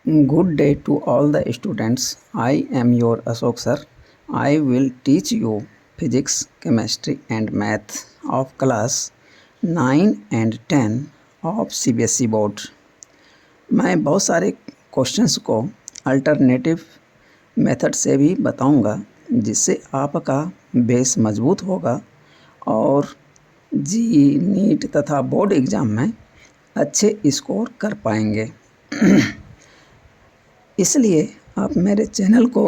Good day to all the students. I am your Ashok sir. I will teach you physics, chemistry and math of class 9 and 10 of CBSE board. मैं बहुत सारे questions को alternative method से भी बताऊंगा, जिससे आपका base मजबूत होगा और जी नीट तथा बोर्ड एग्ज़ाम में अच्छे स्कोर कर पाएंगे। इसलिए आप मेरे चैनल को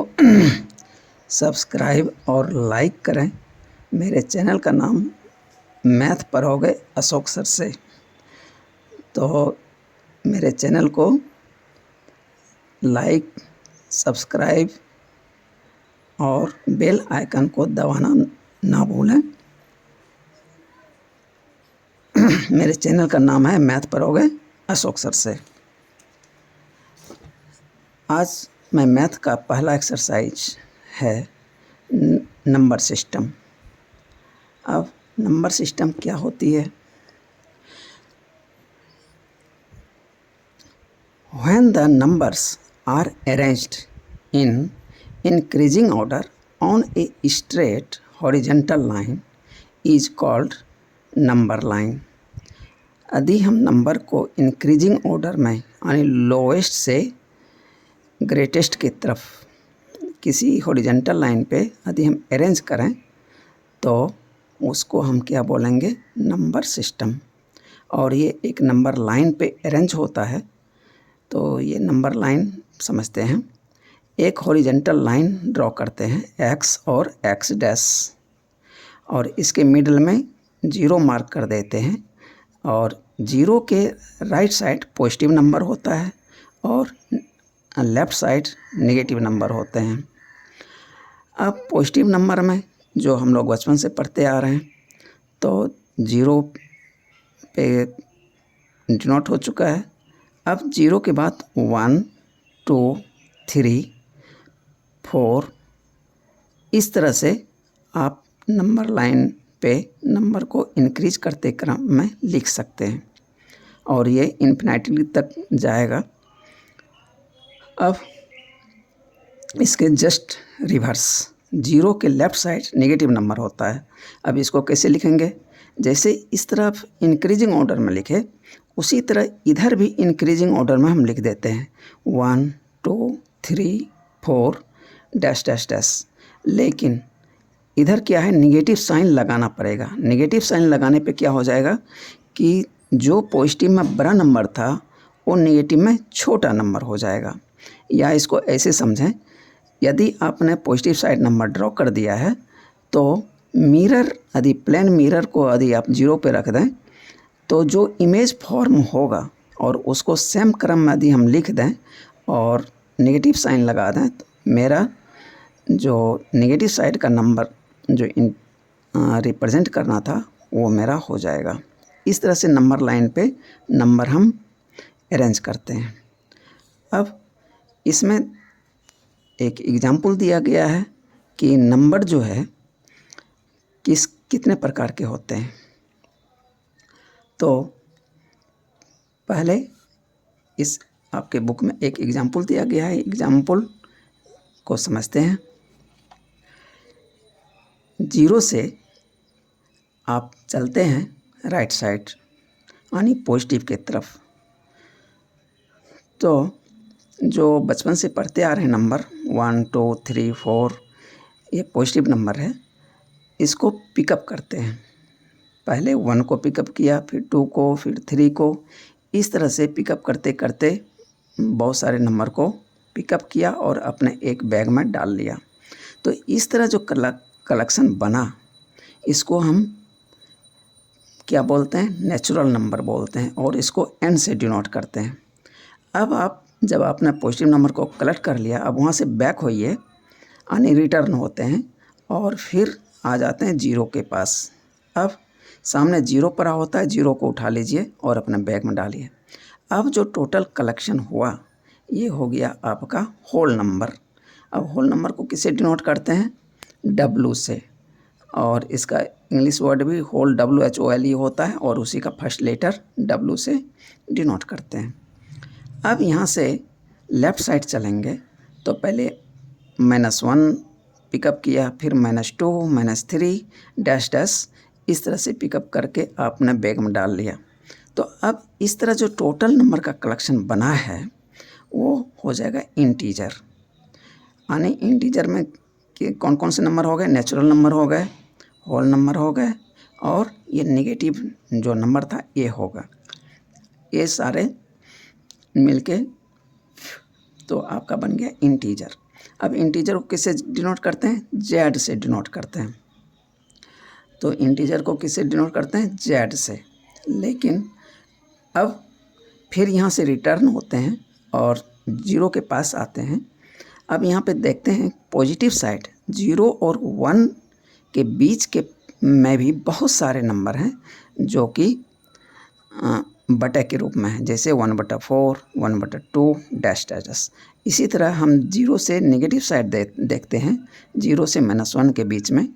सब्सक्राइब और लाइक करें। मेरे चैनल का नाम मैथ पढ़ोगे अशोक सर से, तो मेरे चैनल को लाइक, सब्सक्राइब और बेल आइकन को दबाना ना भूलें। मेरे चैनल का नाम है मैथ पढ़ोगे अशोक सर से। आज मैं मैथ का पहला एक्सरसाइज है नंबर सिस्टम। अब नंबर सिस्टम क्या होती है? When the numbers are arranged in increasing order on a straight horizontal line is called number line। यदि हम नंबर को इंक्रीजिंग ऑर्डर में यानी लोएस्ट से ग्रेटेस्ट की तरफ किसी हॉरिजॉन्टल लाइन पे यदि हम अरेंज करें तो उसको हम क्या बोलेंगे? Number system. और ये एक नंबर लाइन पे अरेंज होता है, तो ये नंबर लाइन समझते हैं। एक हॉरिजॉन्टल लाइन ड्रॉ करते हैं एक्स और एक्स डैश, और इसके मिडल में ज़ीरो मार्क कर देते हैं, और ज़ीरो के राइट साइड पॉजिटिव नंबर होता है और लेफ़्ट साइड नेगेटिव नंबर होते हैं। अब पॉजिटिव नंबर में जो हम लोग बचपन से पढ़ते आ रहे हैं, तो ज़ीरो पे डिनोट हो चुका है। अब ज़ीरो के बाद 1, 2, 3, 4 इस तरह से आप नंबर लाइन पे नंबर को इंक्रीज करते क्रम में लिख सकते हैं, और ये इन्फिनिटी तक जाएगा। अब इसके जस्ट रिवर्स ज़ीरो के लेफ़्ट साइड नेगेटिव नंबर होता है। अब इसको कैसे लिखेंगे? जैसे इस तरफ इंक्रीजिंग ऑर्डर में लिखे, उसी तरह इधर भी इंक्रीजिंग ऑर्डर में हम लिख देते हैं 1, 2, 3, 4 डैश डैश डैश। लेकिन इधर क्या है, निगेटिव साइन लगाना पड़ेगा। निगेटिव साइन लगाने पे क्या हो जाएगा कि जो पॉजिटिव में बड़ा नंबर था वो नेगेटिव में छोटा नंबर हो जाएगा। या इसको ऐसे समझें, यदि आपने पॉजिटिव साइड नंबर ड्रॉ कर दिया है, तो मिरर यदि प्लेन मिरर को यदि आप ज़ीरो पे रख दें, तो जो इमेज फॉर्म होगा और उसको सेम क्रम में यदि हम लिख दें और नेगेटिव साइन लगा दें, तो मेरा जो नेगेटिव साइड का नंबर जो रिप्रेजेंट करना था वो मेरा हो जाएगा। इस तरह से नंबर लाइन पे नंबर हम अरेंज करते हैं। अब इसमें एक एग्जाम्पल दिया गया है कि नंबर जो है कितने प्रकार के होते हैं। तो पहले इस आपके बुक में एक एग्जाम्पल दिया गया है, एग्जाम्पल को समझते हैं। ज़ीरो से आप चलते हैं राइट साइड यानी पॉजिटिव की तरफ, तो जो बचपन से पढ़ते आ रहे हैं नंबर 1, 2, 3, 4 ये पॉजिटिव नंबर है, इसको पिकअप करते हैं। पहले 1 को पिकअप किया, फिर 2 को, फिर 3 को, इस तरह से पिकअप करते करते बहुत सारे नंबर को पिकअप किया और अपने एक बैग में डाल लिया। तो इस तरह जो कलेक्शन बना, इसको हम क्या बोलते हैं? नेचुरल नंबर बोलते हैं, और इसको n से डिनोट करते हैं। अब आप जब आपने पॉजिटिव नंबर को कलेक्ट कर लिया, अब वहाँ से बैक होइए यानी रिटर्न होते हैं, और फिर आ जाते हैं ज़ीरो के पास। अब सामने ज़ीरो पड़ा होता है, ज़ीरो को उठा लीजिए और अपने बैग में डालिए। अब जो टोटल कलेक्शन हुआ ये हो गया आपका होल नंबर। अब होल नंबर को किससे डिनोट करते हैं? W से, और इसका इंग्लिश वर्ड भी होल WHOLE होता है, और उसी का फर्स्ट लेटर W से डिनोट करते हैं। अब यहाँ से लेफ़्ट साइड चलेंगे तो पहले -1 पिकअप किया, फिर -2, -3 डैश डैश, इस तरह से पिकअप करके आपने बैग में डाल लिया। तो अब इस तरह जो टोटल नंबर का कलेक्शन बना है वो हो जाएगा इंटीजर। यानी इंटीजर में कि कौन कौन से नंबर हो गए, नेचुरल नंबर हो गए, होल नंबर हो गए, और ये नेगेटिव जो नंबर था ये होगा। ये सारे मिलके तो आपका बन गया इंटीजर। अब इंटीजर को किससे डिनोट करते हैं? जेड से डिनोट करते हैं। तो इंटीजर को किससे डिनोट करते हैं? जेड से। लेकिन अब फिर यहाँ से रिटर्न होते हैं और ज़ीरो के पास आते हैं। अब यहाँ पे देखते हैं पॉजिटिव साइड, 0 और 1 के बीच के में भी बहुत सारे नंबर हैं जो कि बटे के रूप में है, जैसे 1/4, 1/2 डैश डैश डैश। इसी तरह हम 0 से नेगेटिव साइड देखते हैं, 0 से -1 के बीच में,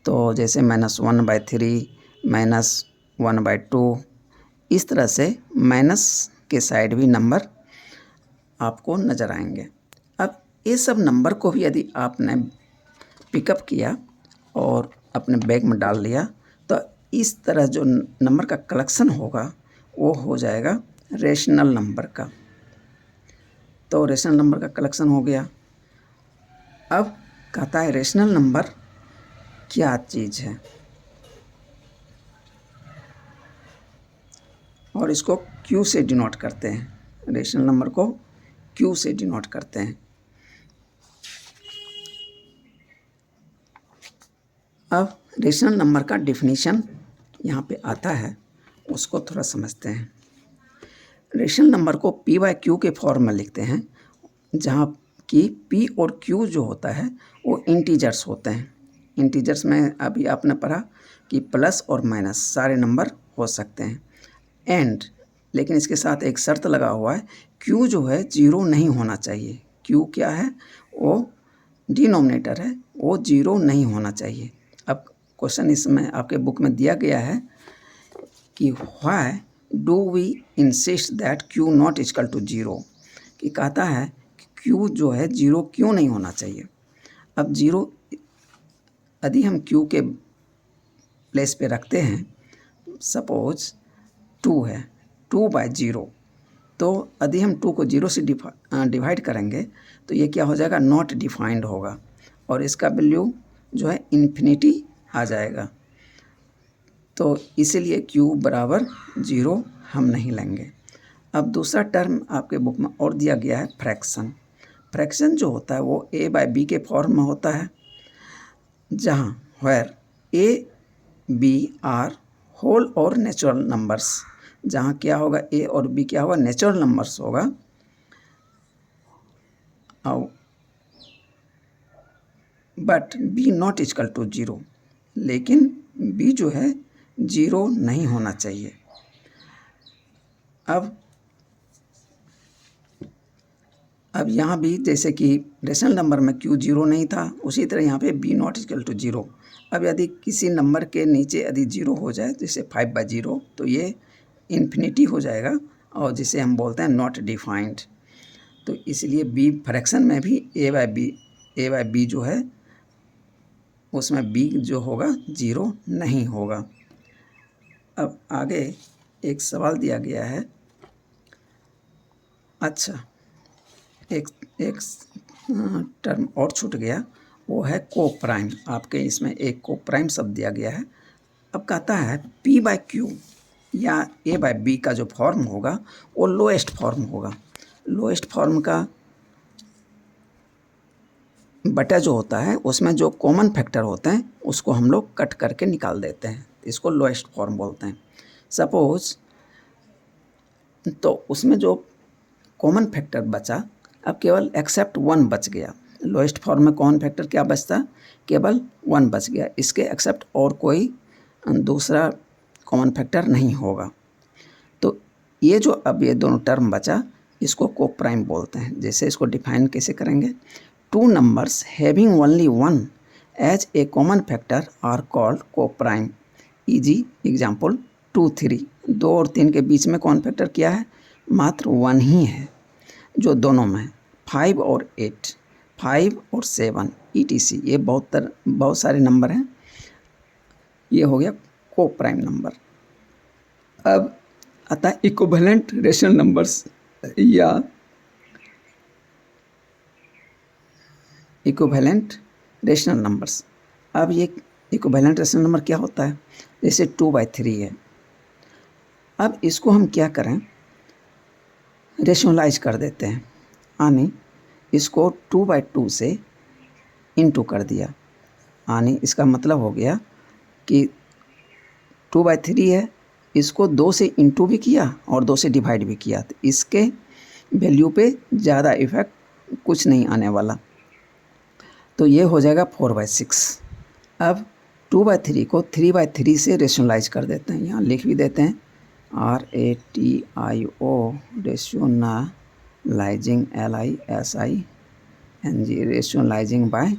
तो जैसे -1/3, -1/2, इस तरह से माइनस के साइड भी नंबर आपको नज़र आएंगे। अब ये सब नंबर को भी यदि आपने पिकअप किया और अपने बैग में डाल लिया तो इस तरह जो नंबर का कलेक्शन होगा वो हो जाएगा रेशनल नंबर का। तो रेशनल नंबर का कलेक्शन हो गया। अब कहता है रेशनल नंबर क्या चीज़ है, और इसको क्यू से डिनोट करते हैं। रेशनल नंबर को क्यू से डिनोट करते हैं। अब रेशनल नंबर का डेफिनेशन यहाँ पे आता है, उसको थोड़ा समझते हैं। रेशनल नंबर को p/q के फॉर्म में लिखते हैं, जहाँ कि p और q जो होता है वो इंटीजर्स होते हैं। इंटीजर्स में अभी आपने पढ़ा कि प्लस और माइनस सारे नंबर हो सकते हैं। एंड लेकिन इसके साथ एक शर्त लगा हुआ है, q जो है 0 नहीं होना चाहिए। q क्या है? वो डिनोमिनेटर है, वो 0 नहीं होना चाहिए। अब क्वेश्चन इसमें आपके बुक में दिया गया है कि why do we insist that q not equal to 0, कि कहता है कि q जो है 0 क्यों नहीं होना चाहिए। अब 0 यदि हम q के प्लेस पे रखते हैं, सपोज 2 है, 2/0, तो यदि हम 2 को 0 से डिवाइड करेंगे तो ये क्या हो जाएगा? नॉट डिफाइंड होगा, और इसका वैल्यू जो है इन्फिनिटी आ जाएगा। तो इसीलिए q बराबर 0 हम नहीं लेंगे। अब दूसरा टर्म आपके बुक में और दिया गया है फ्रैक्शन। फ्रैक्शन जो होता है वो a/b के फॉर्म में होता है, जहाँ where a, b are whole और नेचुरल नंबर्स। जहाँ क्या होगा? a और b क्या होगा? नेचुरल नंबर्स होगा। But b not equal to 0, लेकिन b जो है 0 नहीं होना चाहिए। अब यहाँ भी जैसे कि रेशनल नंबर में q 0 नहीं था, उसी तरह यहाँ पे b नॉट इक्वल टू 0। अब यदि किसी नंबर के नीचे यदि 0 हो जाए, जैसे 5/0, तो ये इन्फिनिटी हो जाएगा, और जिसे हम बोलते हैं नॉट डिफाइंड। तो इसलिए b फ्रैक्शन में भी a/b जो है उसमें b जो होगा 0 नहीं होगा। अब आगे एक सवाल दिया गया है। अच्छा, एक टर्म और छूट गया, वो है को प्राइम। आपके इसमें एक को प्राइम शब्द दिया गया है। अब कहता है p/q या a/b का जो फॉर्म होगा वो लोएस्ट फॉर्म होगा। लोएस्ट फॉर्म का बटा जो होता है उसमें जो कॉमन फैक्टर होते हैं उसको हम लोग कट करके निकाल देते हैं, इसको लोएस्ट फॉर्म बोलते हैं। सपोज तो उसमें जो कॉमन फैक्टर बचा, अब केवल एक्सेप्ट 1 बच गया। लोएस्ट फॉर्म में कॉमन फैक्टर क्या बचता? केवल 1 बच गया। इसके एक्सेप्ट और कोई दूसरा कॉमन फैक्टर नहीं होगा। तो ये जो अब ये दोनों टर्म बचा, इसको को प्राइम बोलते हैं। जैसे इसको डिफाइन कैसे करेंगे? 2 numbers having only 1 as a common factor are called coprime. Easy example 2, 3। 2 और 3 के बीच में कॉमन फैक्टर क्या है? मात्र 1 ही है। जो दोनों में 5 और 8, 5 और 7 ETC, ये बहुत सारे नंबर हैं। ये हो गया को प्राइम नंबर। अब आता है इक्विवेलेंट रेशनल नंबर्स या इक्विवेलेंट रेशनल नंबर्स। अब ये इक्विवेलेंट रेशनल नंबर क्या होता है? जैसे 2/3 है। अब इसको हम क्या करें, रेशनलाइज कर देते हैं, यानी इसको 2/2 से इंटू कर दिया, यानी इसका मतलब हो गया कि 2/3 है, इसको 2 से इंटू भी किया और 2 से डिवाइड भी किया, तो इसके वैल्यू पे ज़्यादा इफ़ेक्ट कुछ नहीं आने वाला, तो ये हो जाएगा 4/6। अब 2/3 को 3/3 से रेशनलाइज कर देते हैं, यहाँ लिख भी देते हैं RATIO rationalising LISING rationalising by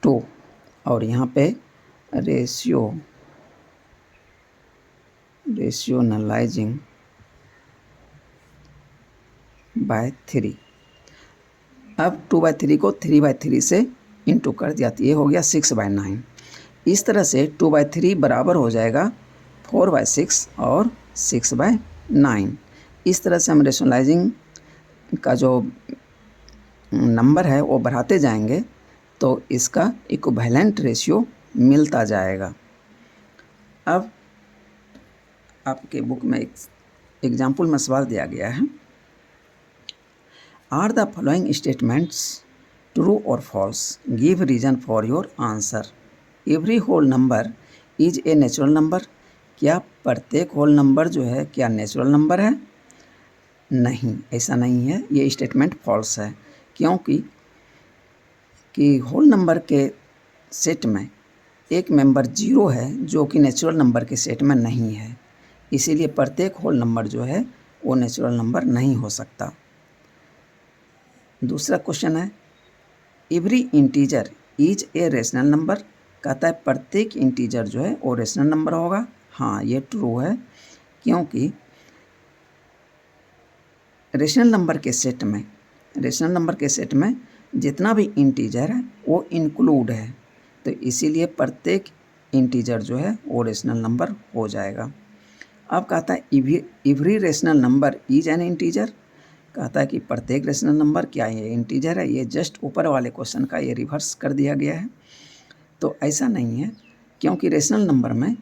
2, और यहाँ पे रेशनलाइजिंग बाय 3। अब 2/3 को 3/3 से इंटू कर दिया, तो ये हो गया 6/9। इस तरह से 2/3 बराबर हो जाएगा 4/6 और 6/9। इस तरह से हम रेशनलाइजिंग का जो नंबर है वो बढ़ाते जाएंगे तो इसका इक्विवेलेंट रेशियो मिलता जाएगा। अब आपके बुक में एक एग्जाम्पल में सवाल दिया गया है, are the following statements true और false, give reason for your answer. Every whole number is a natural number. क्या प्रत्येक होल नंबर जो है क्या नेचुरल नंबर है? नहीं, ऐसा नहीं है, ये स्टेटमेंट फॉल्स है, क्योंकि होल नंबर के सेट में एक मेंबर 0 है जो कि नेचुरल नंबर के सेट में नहीं है, इसीलिए प्रत्येक होल नंबर जो है वो नेचुरल नंबर नहीं हो सकता। दूसरा क्वेश्चन है, every integer is a rational number. कहता है प्रत्येक इंटीजर जो है वो रेशनल नंबर होगा। हाँ, ये ट्रू है, क्योंकि रेशनल नंबर के सेट में जितना भी इंटीजर है वो इंक्लूड है, तो इसीलिए प्रत्येक इंटीजर जो है वो रेशनल नंबर हो जाएगा। अब कहता है every rational number is an integer. कहता है कि प्रत्येक रेशनल नंबर क्या ये इंटीजर है? ये जस्ट ऊपर वाले क्वेश्चन का ये रिवर्स कर दिया गया है, तो ऐसा नहीं है, क्योंकि रेशनल नंबर में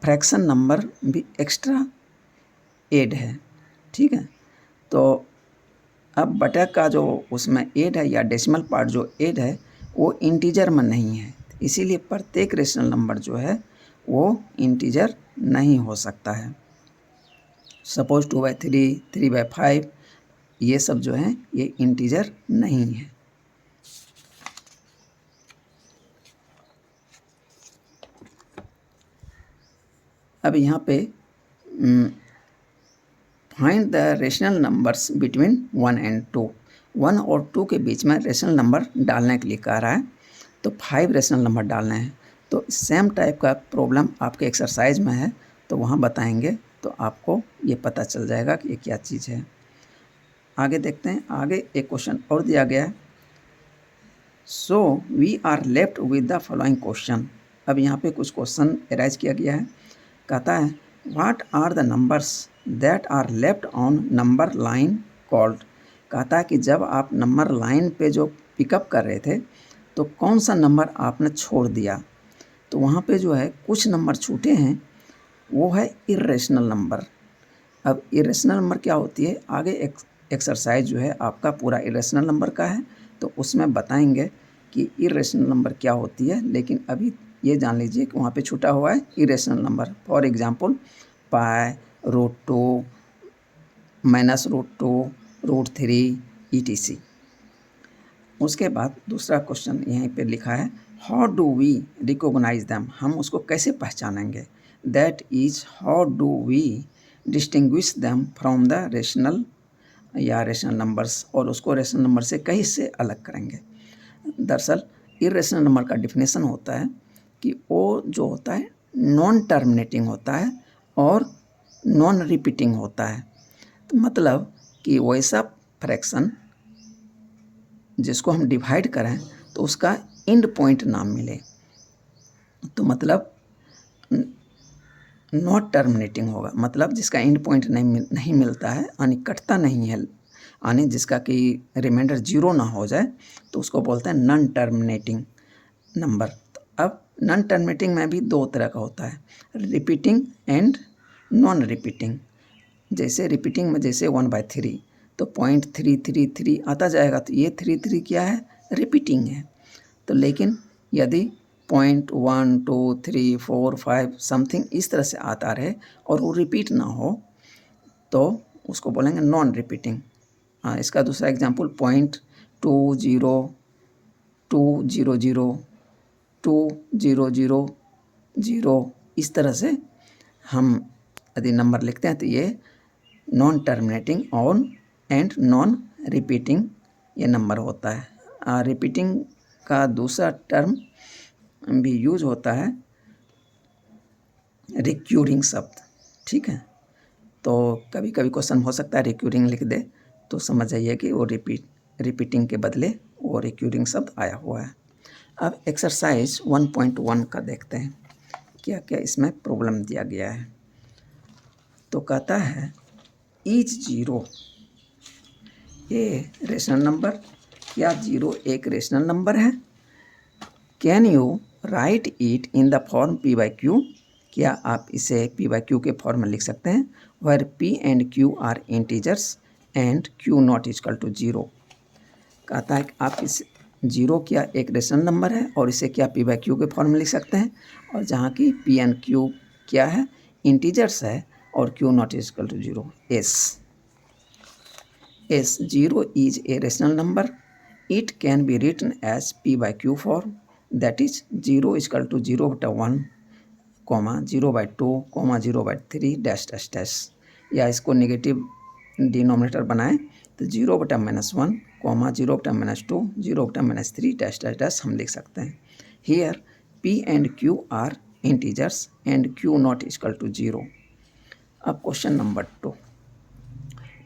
फ्रैक्शन नंबर भी एक्स्ट्रा एड है। ठीक है, तो अब बटा का जो उसमें एड है या डेसिमल पार्ट जो एड है वो इंटीजर में नहीं है, इसीलिए प्रत्येक रेशनल नंबर जो है वो इंटीजर नहीं हो सकता है। सपोज 2/3, 3/5, ये सब जो है ये इंटीजर नहीं है। अब यहाँ पे find the rational numbers between 1 and 2। 1 और 2 के बीच में रेशनल नंबर डालने के लिए कह रहा है, तो 5 रेशनल नंबर डालने हैं। तो सेम टाइप का प्रॉब्लम आपके एक्सरसाइज में है, तो वहाँ बताएंगे, तो आपको ये पता चल जाएगा कि ये क्या चीज़ है। आगे देखते हैं, आगे एक क्वेश्चन और दिया गया है, so we are left with the following question. अब यहाँ पे कुछ क्वेश्चन अराइज किया गया है। कहता है what are the numbers that are left on number line called. कहता है कि जब आप नंबर लाइन पे जो पिकअप कर रहे थे तो कौन सा नंबर आपने छोड़ दिया, तो वहाँ पे जो है कुछ नंबर छूटे हैं, वो है इर्रेशनल नंबर। अब इरेशनल नंबर क्या होती है, आगे एक्सरसाइज जो है आपका पूरा इरेशनल नंबर का है, तो उसमें बताएंगे कि इरेशनल नंबर क्या होती है, लेकिन अभी ये जान लीजिए कि वहाँ पे छूटा हुआ है irrational number. For example pi, √2, -√2, √3 ETC। उसके बाद दूसरा क्वेश्चन यहीं पे लिखा है, how do we recognise them. हम उसको कैसे पहचानेंगे? That is how do we distinguish them from the rational या रेशनल नंबर्स, और उसको रेशनल नंबर से कैसे अलग करेंगे। दरअसल इरेशनल नंबर का डिफिनेशन होता है कि वो जो होता है नॉन टर्मिनेटिंग होता है और नॉन रिपीटिंग होता है। तो मतलब कि वैसा फ्रैक्शन जिसको हम डिवाइड करें तो उसका एंड पॉइंट ना मिले, तो मतलब नॉट टर्मिनेटिंग होगा, मतलब जिसका एंड पॉइंट नहीं मिलता है यानी कटता नहीं है, यानी जिसका कि रिमाइंडर जीरो ना हो जाए, तो उसको बोलते हैं नॉन टर्मिनेटिंग नंबर। तो अब नॉन टर्मिनेटिंग में भी दो तरह का होता है, रिपीटिंग एंड नॉन रिपीटिंग। जैसे रिपीटिंग में जैसे 1/3 तो 0.333 आता जाएगा, तो ये 3 क्या है, रिपीटिंग है। तो लेकिन यदि 0.1 2 3 4 5 समथिंग इस तरह से आता रहे और वो रिपीट ना हो तो उसको बोलेंगे नॉन रिपीटिंग। इसका दूसरा एग्जांपल 0.202002000 इस तरह से हम यदि नंबर लिखते हैं तो ये non terminating on and non repeating ये नंबर होता है। रिपीटिंग का दूसरा टर्म भी यूज होता है रिक्यूरिंग शब्द, ठीक है। तो कभी कभी क्वेश्चन हो सकता है रिक्यूरिंग लिख दे तो समझ जाइए कि वो रिपीटिंग के बदले वो रिक्यूरिंग शब्द आया हुआ है। अब एक्सरसाइज 1.1 का देखते हैं क्या क्या इसमें प्रॉब्लम दिया गया है। तो कहता है each zero a rational number, क्या जीरो एक रेशनल नंबर है? Can you write it in the form p by q, क्या आप इसे पी बाई क्यू के फॉर्म में लिख सकते हैं? Where p and Q are integers and Q not equal to zero. कहता है कि आप इस जीरो क्या एक रेशनल नंबर है और इसे क्या पी बाई क्यू के फॉर्म में लिख सकते हैं, और जहाँ की पी एंड क्यू क्या है, इंटीजर्स है, और q not equal to zero. As zero is a rational number, it can be written as p by q form, that is 0 = 0/1, 0/2, 0/3 dash dash dash. या इसको नेगेटिव डिनोमिनेटर बनाएं तो 0/-1, 0/-2, 0/-3 dash dash dash हम लिख सकते हैं। Here P and Q are integers and Q not equal to zero. अब question number 2,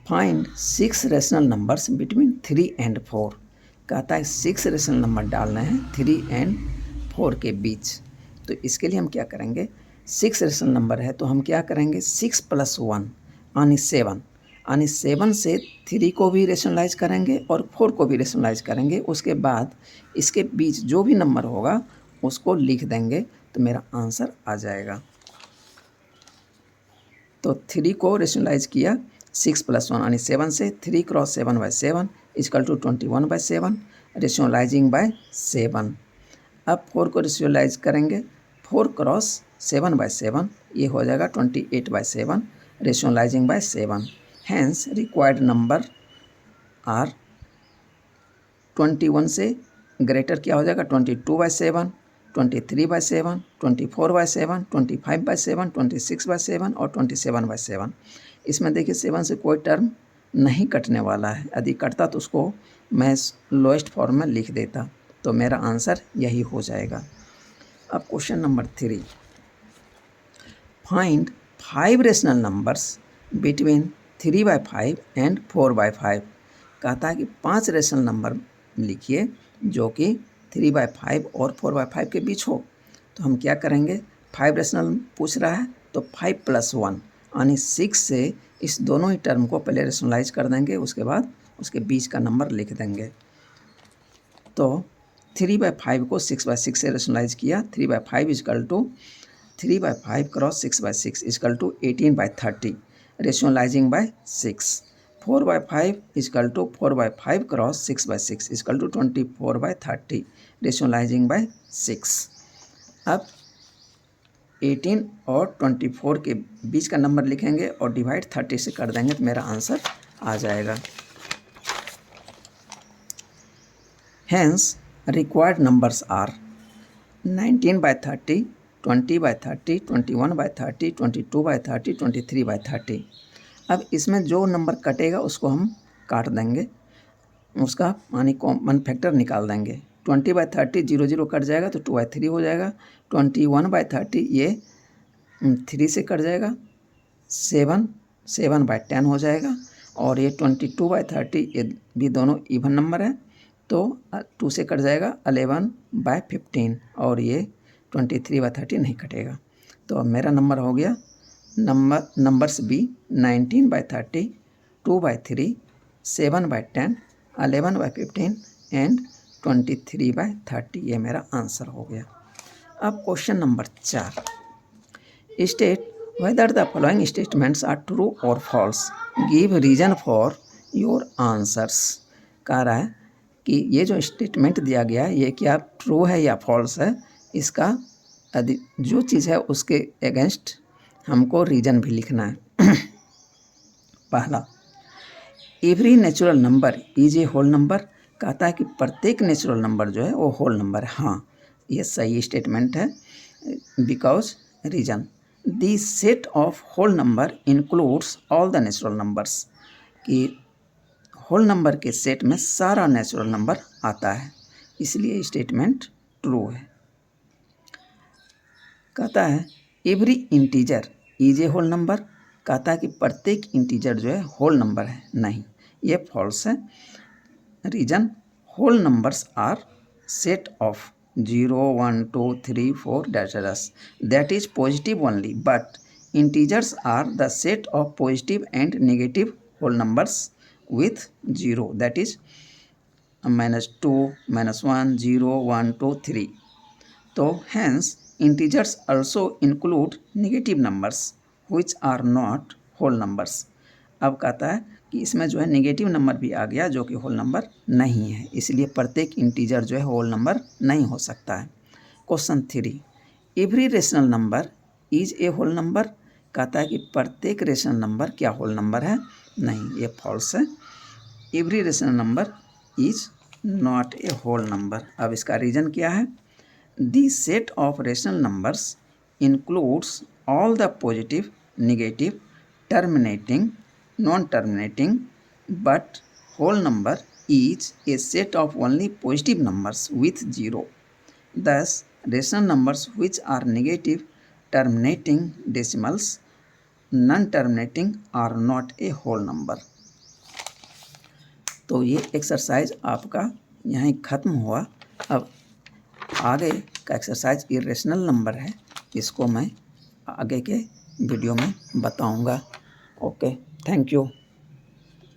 find 6 rational numbers between 3 and 4। कहता है 6 रेशनल नंबर डालना है 3 एंड 4 के बीच। तो इसके लिए हम क्या करेंगे, 6 रेशनल नंबर है तो हम क्या करेंगे, 6 + 1 यानी 7, यानी 7 से 3 को भी रेशनलाइज करेंगे और 4 को भी रेशनलाइज करेंगे। उसके बाद इसके बीच जो भी नंबर होगा उसको लिख देंगे तो मेरा आंसर आ जाएगा। तो 3 को रेशनलाइज किया 6 + 1 यानी 7 से, 3 × 7/7 = 21/7, रेशनलाइजिंग बाय 7। अब 4 को रेशनलाइज करेंगे, 4 × 7/7 ये हो जाएगा 28/7, rationalising by 7। Hence required number are 21 से ग्रेटर क्या हो जाएगा, 22/7, 23/7, 24/7, 25/7, 26/7 और 27/7। इसमें देखिए 7 से कोई टर्म नहीं कटने वाला है, यदि कटता तो उसको मैं लोएस्ट फॉर्म में लिख देता, तो मेरा आंसर यही हो जाएगा। अब question number 3, find 5 rational numbers between 3/5 and 4/5। कहता है कि 5 रेशनल नंबर लिखिए जो कि 3/5 और 4/5 के बीच हो। तो हम क्या करेंगे, 5 रेशनल पूछ रहा है तो 5 + 1 यानी 6 से इस दोनों ही टर्म को पहले रेशनलाइज कर देंगे, उसके बाद उसके बीच का नंबर लिख देंगे। तो 3/5 को 6/6 से रेशनलाइज किया, 3/5 = 3/5 × 6/6 = 18/30, रेशनलाइजिंग बाय 6। 4/5 = 4/5 × 6/6 = 24/30, rationalising bye 6। अब 18 और 24 के बीच का नंबर लिखेंगे और डिवाइड 30 से कर देंगे तो मेरा आंसर आ जाएगा। Hence, required numbers are 19/30, 20/30, 21/30, 22/30, 23/30। अब इसमें जो नंबर कटेगा उसको हम काट देंगे, उसका यानी कॉमन फैक्टर निकाल देंगे। 20/30 0 कट जाएगा तो 2/3 हो जाएगा। 21/30 ये 3 से कट जाएगा, 7/10 हो जाएगा, और ये 22/30 ये भी दोनों इवन नंबर है, तो 2 से कट जाएगा 11/15 और ये 23/30 नहीं कटेगा। तो अब मेरा नंबर हो गया नंबर्स बी 19/30, 2/3, 7/10, 11/15 एंड 23/30। ये मेरा आंसर हो गया। अब question number 4, state whether the following statements are true और false, give reason for your answers. कह रहा है कि ये जो स्टेटमेंट दिया गया है ये क्या ट्रू है या फॉल्स है, इसका जो चीज़ है उसके अगेंस्ट हमको रीजन भी लिखना है। पहला, every natural number is a whole number. कहता है कि प्रत्येक नेचुरल नंबर जो है वो होल नंबर है। हाँ, ये सही स्टेटमेंट है। Because reason, the set of whole number includes all the natural numbers, कि होल नंबर के सेट में सारा नेचुरल नंबर आता है, इसलिए स्टेटमेंट ट्रू है। कहता है every integer is a whole number. कहता है कि प्रत्येक इंटीजर जो है होल नंबर है, नहीं, ये फॉल्स है। Reason, whole numbers are set of 0, 1, 2, 3, 4 dash that is positive only, but integers are the set of positive and negative whole numbers with 0, that is -2, -1, 0, 1, 2, 3. तो hence integers also include negative numbers which are not whole numbers. अब कहता है कि इसमें जो है negative number भी आ गया जो कि होल नंबर नहीं है, इसलिए प्रत्येक इंटीजर जो है होल नंबर नहीं हो सकता है। Question 3, every rational number is a whole number. कहता है कि प्रत्येक रेशनल नंबर क्या होल नंबर है, नहीं, ये फॉल्स है। Every rational number is not a whole number. अब इसका रीजन क्या है, the set of rational numbers includes all the positive, negative, terminating, non-terminating, but whole number is a set of only positive numbers with 0. Thus, rational numbers which are negative, terminating decimals, non-terminating are not a whole number. तो ये exercise आपका यहीं ख़त्म हुआ। अब आगे का exercise irrational number है, इसको मैं आगे के वीडियो में बताऊंगा। Okay, thank you.